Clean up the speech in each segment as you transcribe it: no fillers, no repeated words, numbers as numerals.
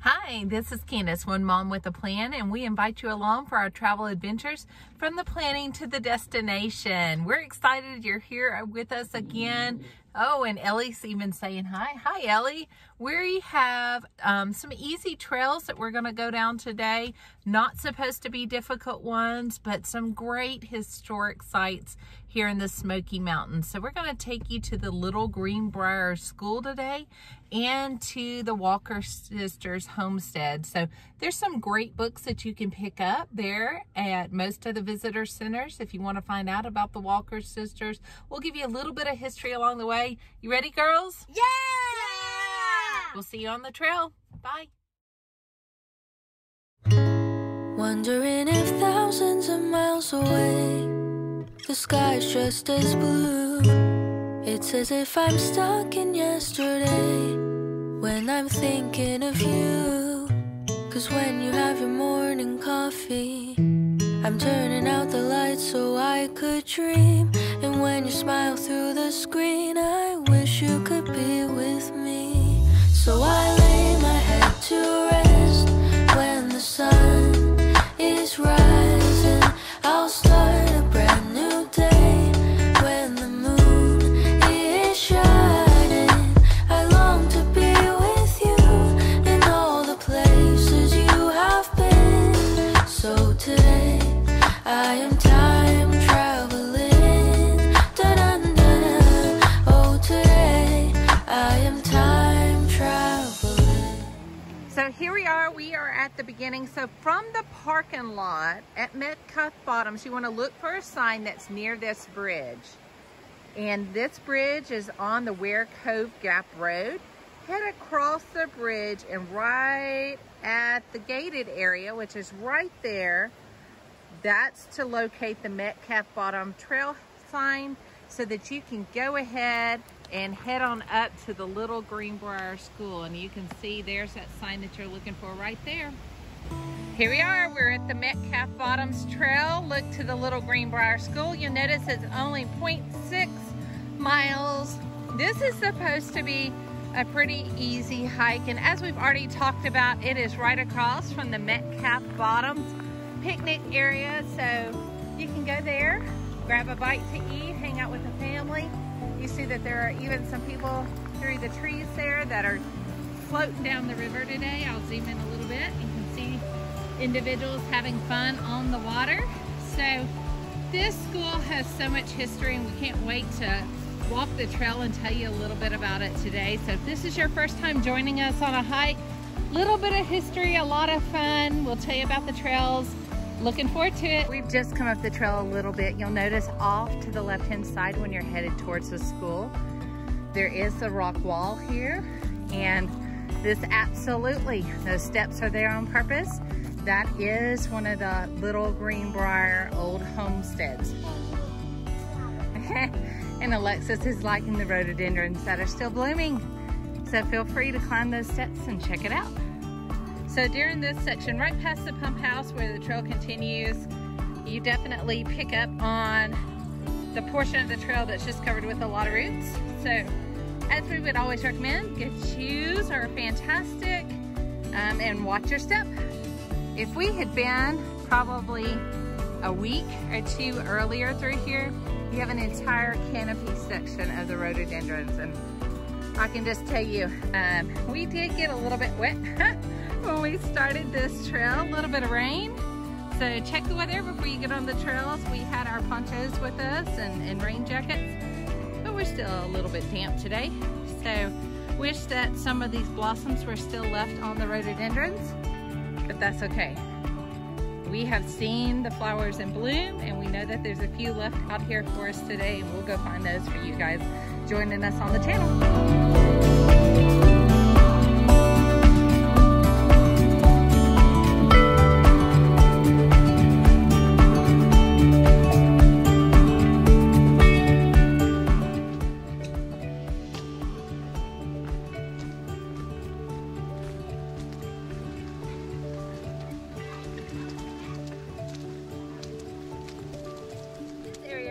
Hi, this is Candace, One Mom with a Plan, and we invite you along for our travel adventures from the planning to the destination. We're excited you're here with us again. Oh, and Ellie's even saying hi. Hi, Ellie. We have some easy trails that we're going to go down today. Not supposed to be difficult ones, but some great historic sites here in the Smoky Mountains. So we're going to take you to the Little Greenbrier School today and to the Walker Sisters Homestead. So there's some great books that you can pick up there at most of the visitor centers if you want to find out about the Walker Sisters. We'll give you a little bit of history along the way. You ready, girls? Yeah! We'll see you on the trail. Bye. Wondering if thousands of miles away the sky's just as blue. It's as if I'm stuck in yesterday when I'm thinking of you. 'Cause when you have your morning coffee, I'm turning out the lights so I could dream. And when you smile through the screen, I wish you could be with me. So I lay my head to rest when the sun is rising. I'll start a brand new day when the moon is shining. I long to be with you in all the places you have been. So today I am time traveling. Da-dun-dun. Oh, today I am time traveling. So here we are at the beginning. So from the parking lot at Metcalf Bottoms, you want to look for a sign that's near this bridge. And this bridge is on the Ware Cove Gap Road. Head across the bridge and right at the gated area, which is right there, that's to locate the Metcalf Bottoms Trail sign so that you can go ahead and head on up to the Little Greenbrier School. And you can see there's that sign that you're looking for right there. Here we are, we're at the Metcalf Bottoms Trail. Look to the Little Greenbrier School. You'll notice it's only 0.6 miles. This is supposed to be a pretty easy hike. And as we've already talked about, it is right across from the Metcalf Bottoms picnic area. So you can go there, grab a bite to eat, hang out with the family. You see that there are even some people through the trees there that are floating down the river today. I'll zoom in a little bit. You can see individuals having fun on the water. So this school has so much history and we can't wait to walk the trail and tell you a little bit about it today. So if this is your first time joining us on a hike, little bit of history, a lot of fun. We'll tell you about the trails. Looking forward to it. We've just come up the trail a little bit. You'll notice off to the left-hand side when you're headed towards the school, there is the rock wall here. And this absolutely, those steps are there on purpose. That is one of the Little Greenbrier old homesteads. And Alexis is liking the rhododendrons that are still blooming. So feel free to climb those steps and check it out. So during this section, right past the pump house where the trail continues, you definitely pick up on the portion of the trail that's just covered with a lot of roots. So as we would always recommend, good shoes are fantastic, and watch your step. If we had been probably a week or two earlier through here, you have an entire canopy section of the rhododendrons. And I can just tell you, we did get a little bit wet when we started this trail, a little bit of rain. So check the weather before you get on the trails. We had our ponchos with us and rain jackets, but we're still a little bit damp today. So wish that some of these blossoms were still left on the rhododendrons, but that's okay. We have seen the flowers in bloom and we know that there's a few left out here for us today, and we'll go find those for you guys joining us on the channel.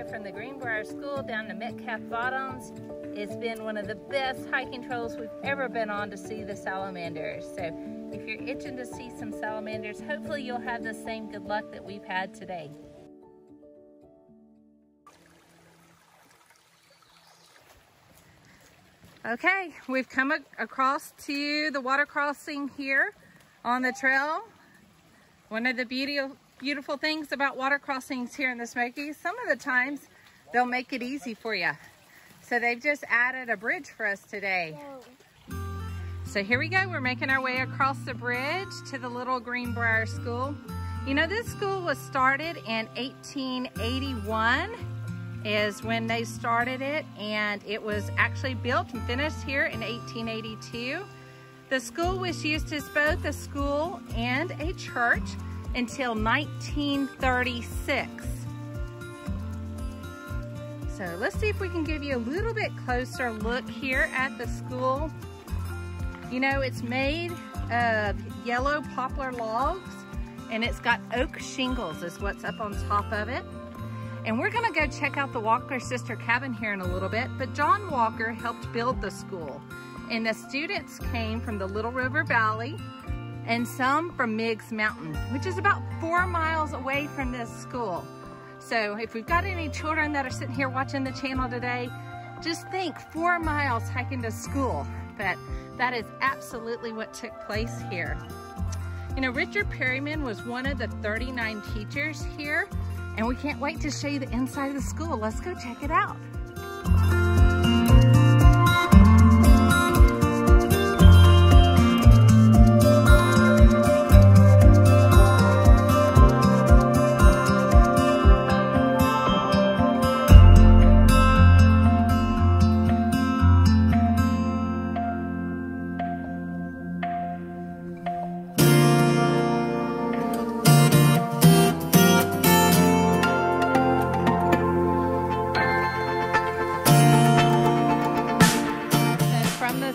From the Greenbrier School down to Metcalf Bottoms It's been one of the best hiking trails we've ever been on to see the salamanders. So if you're itching to see some salamanders, hopefully you'll have the same good luck that we've had today. Okay, we've come across to the water crossing here on the trail. One of the beautiful things about water crossings here in the Smokies, some of the times they'll make it easy for you. So they've just added a bridge for us today. So here we go, we're making our way across the bridge to the Little Greenbrier School. You know, this school was started in 1881 is when they started it, and it was actually built and finished here in 1882. The school was used as both a school and a church until 1936. So let's see if we can give you a little bit closer look here at the school. You know, it's made of yellow poplar logs, and it's got oak shingles is what's up on top of it. And we're gonna go check out the Walker sister cabin here in a little bit, but John Walker helped build the school. And the students came from the Little River Valley and some from Meigs Mountain, which is about 4 miles away from this school. So if we've got any children that are sitting here watching the channel today, just think 4 miles hiking to school. But that is absolutely what took place here. You know, Richard Perryman was one of the 39 teachers here, and we can't wait to show you the inside of the school. Let's go check it out.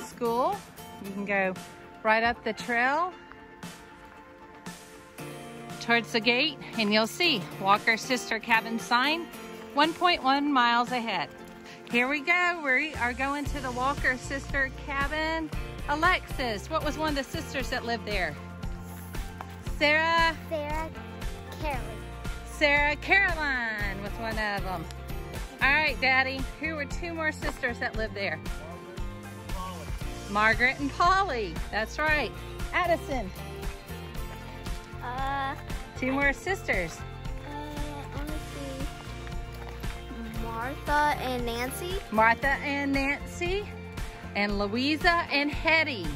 School, you can go right up the trail towards the gate, and you'll see Walker Sister Cabin sign 1.1 miles ahead. Here we go, we are going to the Walker Sister Cabin. Alexis, what was one of the sisters that lived there? Sarah Caroline. Sarah Caroline was one of them. All right, Daddy, who were 2 more sisters that lived there? Margaret and Polly, that's right. Addison. 2 more sisters. Let me see. Martha and Nancy. Martha and Nancy, and Louisa and Hetty.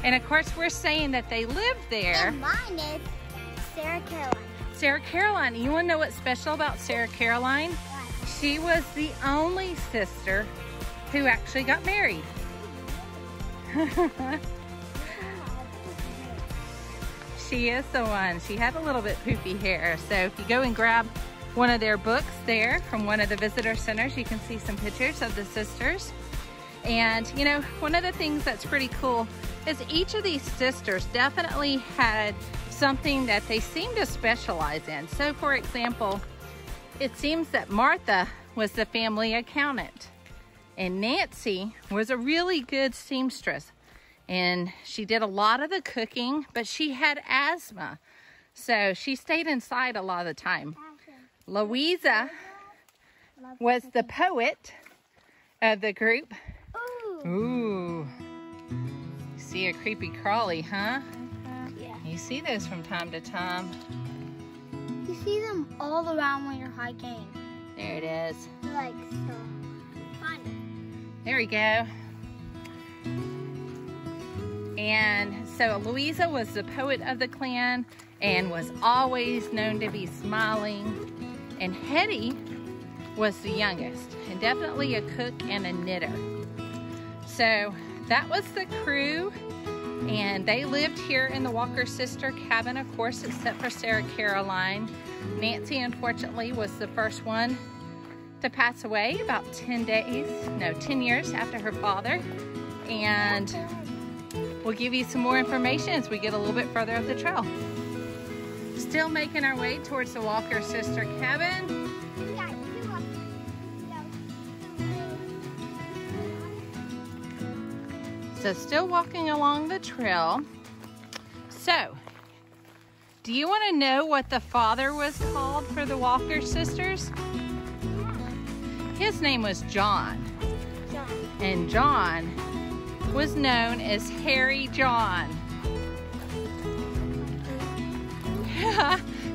And of course, we're saying that they lived there. And mine is Sarah Caroline. Sarah Caroline. You want to know what's special about Sarah Caroline? What? She was the only sister who actually got married. She is the one. She had a little bit poofy hair. So if you go and grab one of their books there from one of the visitor centers, you can see some pictures of the sisters. And you know, one of the things that's pretty cool is each of these sisters definitely had something that they seemed to specialize in. So for example, it seems that Martha was the family accountant, and Nancy was a really good seamstress, and she did a lot of the cooking, but she had asthma, so she stayed inside a lot of the time. Louisa was the poet of the group. Ooh. You see a creepy crawly, huh? Yeah. You see those from time to time. You see them all around when you're hiking. There it is. They're like so fun. There we go. And so Louisa was the poet of the clan and was always known to be smiling. And Hetty was the youngest, and definitely a cook and a knitter. So that was the crew, and they lived here in the Walker Sister Cabin, of course, except for Sarah Caroline. Nancy, unfortunately, was the first one to pass away about 10 years after her father. And we'll give you some more information as we get a little bit further up the trail. Still making our way towards the Walker Sister Cabin. So still walking along the trail. So, do you want to know what the father was called for the Walker sisters? His name was John. And John was known as Hairy John.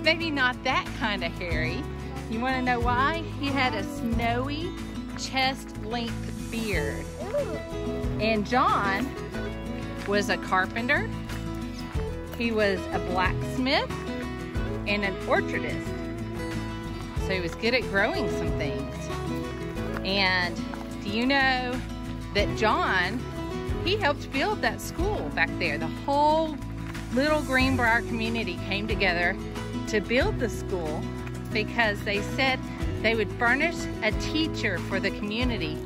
Maybe not that kind of hairy. You want to know why? He had a snowy chest-length beard. And John was a carpenter. He was a blacksmith and an orchardist. So he was good at growing some things. And do you know that John, he helped build that school back there. The whole Little Greenbrier community came together to build the school because they said they would furnish a teacher for the community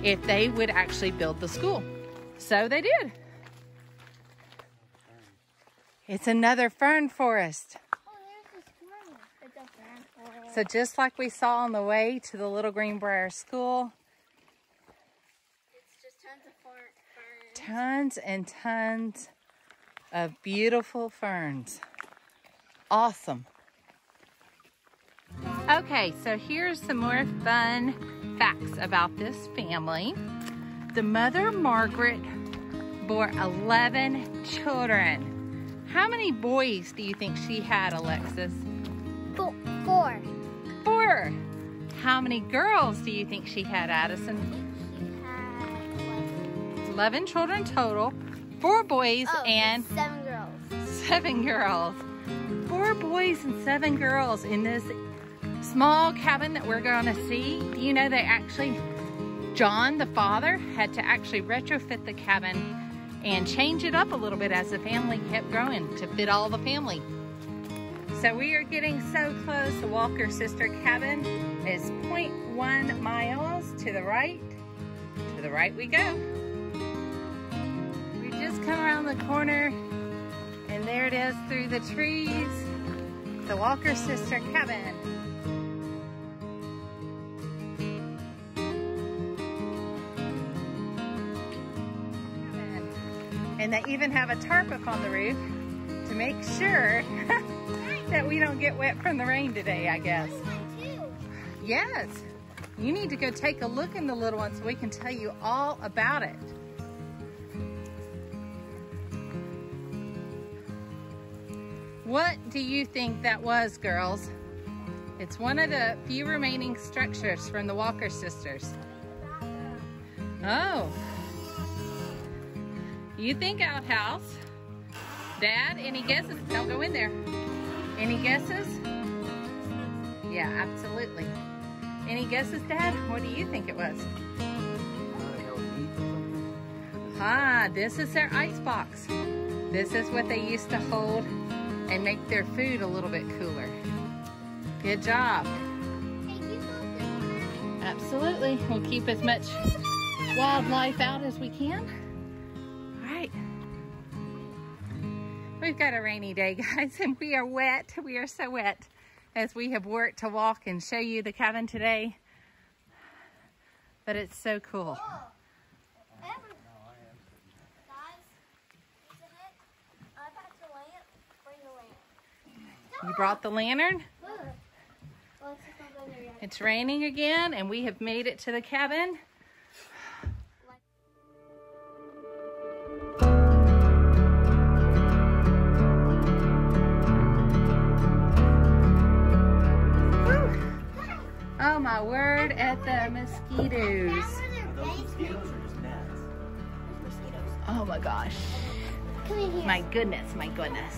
if they would actually build the school. So they did. It's another fern forest. Oh, there's this one. It's a fern forest. So just like we saw on the way to the Little Greenbrier School, It's just tons of ferns. tons and tons of beautiful ferns. Awesome. Okay, so here's some more fun facts about this family. The mother, Margaret, bore 11 children. How many boys do you think she had, Alexis? 4. 4. How many girls do you think she had, Addison? She had 11 children total. 4 boys and 7 girls. 7 girls. 4 boys and 7 girls in this small cabin that we're going to see. Do you know they actually, John, the father, had to actually retrofit the cabin and change it up a little bit as the family kept growing to fit all the family. So we are getting so close. The Walker sister cabin is 0.1 miles to the right. To the right we go. We just come around the corner and there it is through the trees. The Walker sister cabin. And they even have a tarp up on the roof to make sure that we don't get wet from the rain today, I guess. Yes. You need to go take a look in the little one so we can tell you all about it. What do you think that was, girls? It's one of the few remaining structures from the Walker sisters. Oh. You think outhouse. Dad, any guesses? Don't go in there. Any guesses? Yeah, absolutely. Any guesses, Dad? What do you think it was? Ah, this is their ice box. This is what they used to hold and make their food a little bit cooler. Good job. Absolutely. We'll keep as much wildlife out as we can. All right. We've got a rainy day, guys, and we are wet. We are so wet as we have worked to walk and show you the cabin today. But it's so cool. You brought the lantern? It's raining again, and we have made it to the cabin. Oh my word, at the mosquitoes. Are those mosquitoes or just gnats? Mosquitoes. Oh my gosh. Come in here. My goodness,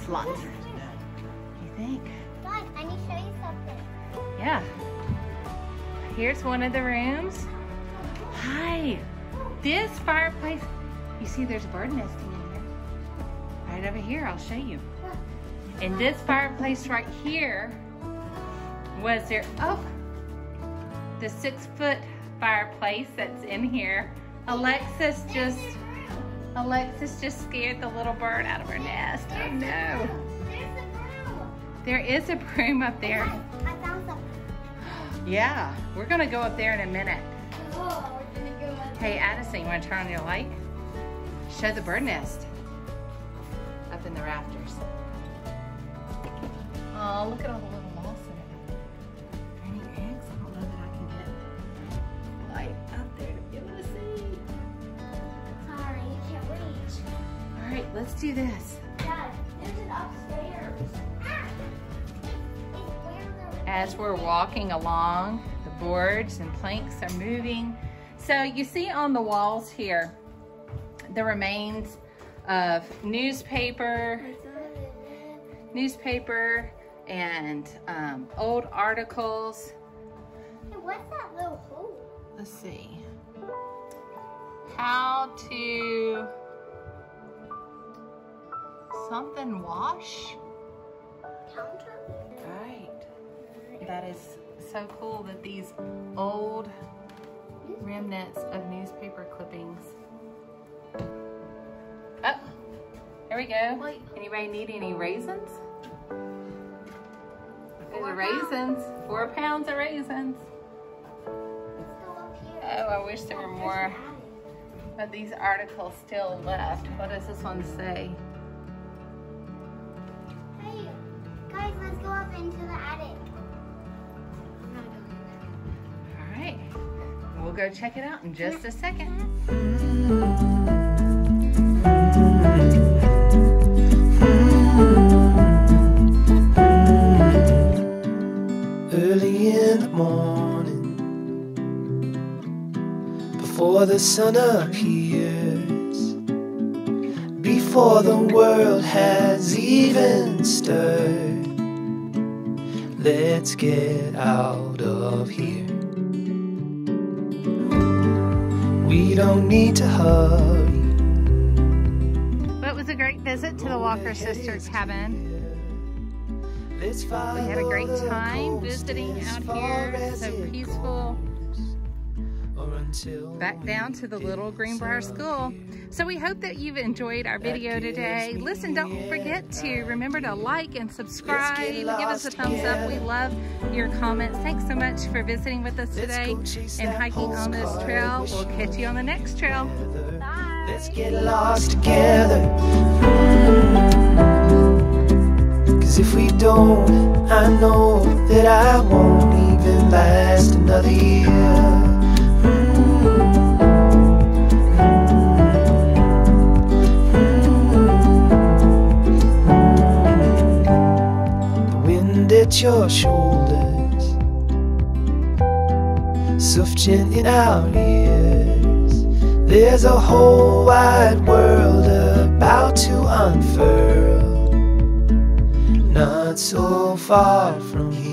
lots. You think? Guys, I need to show you something. Yeah. Here's one of the rooms. Hi. This fireplace, you see there's a bird nesting in here. Right over here, I'll show you. And this fireplace right here was their, the 6-foot fireplace that's in here. Alexis just scared the little bird out of her nest. Oh no. There's a broom. There is a broom up there. I found something. Yeah, we're gonna go up there in a minute. Oh, we're gonna go up. Hey Addison, you wanna turn on your light? show the bird nest up in the rafters. Oh, look at all the little moss in it. Any eggs? I don't know that I can get light out there to be able to see. Sorry, you can't reach. All right, let's do this. Dad, there's an upstairs. As we're walking along, the boards and planks are moving. So you see on the walls here, the remains of newspaper and old articles. Hey, what's that little hole? Let's see. How to something wash? Counter? Right. That is so cool that these old remnants of newspaper clippings. Oh, there we go. Wait. Anybody need any raisins? There's a raisins. 4 pounds of raisins. Let's go up here. Oh, I wish there were more of these articles still left. What does this one say? Hey, guys, let's go up into the attic. All right, we'll go check it out in just a second. Early in the morning, before the sun appears, before the world has even stirred, let's get out of here. We don't need to hurry. Well, it was a great visit to the Walker Sisters cabin. We had a great time visiting out here, so peaceful. Back down to the Little Greenbrier School. So we hope that you've enjoyed our video today. Listen, don't forget to remember to like and subscribe. Give us a thumbs up. We love your comments. Thanks so much for visiting with us today and hiking on this trail. We'll catch you on the next trail. Bye. Let's get lost together. 'Cause if we don't, I know that I won't even last another year. At your shoulders, suffocating in our ears. There's a whole wide world about to unfurl, not so far from here.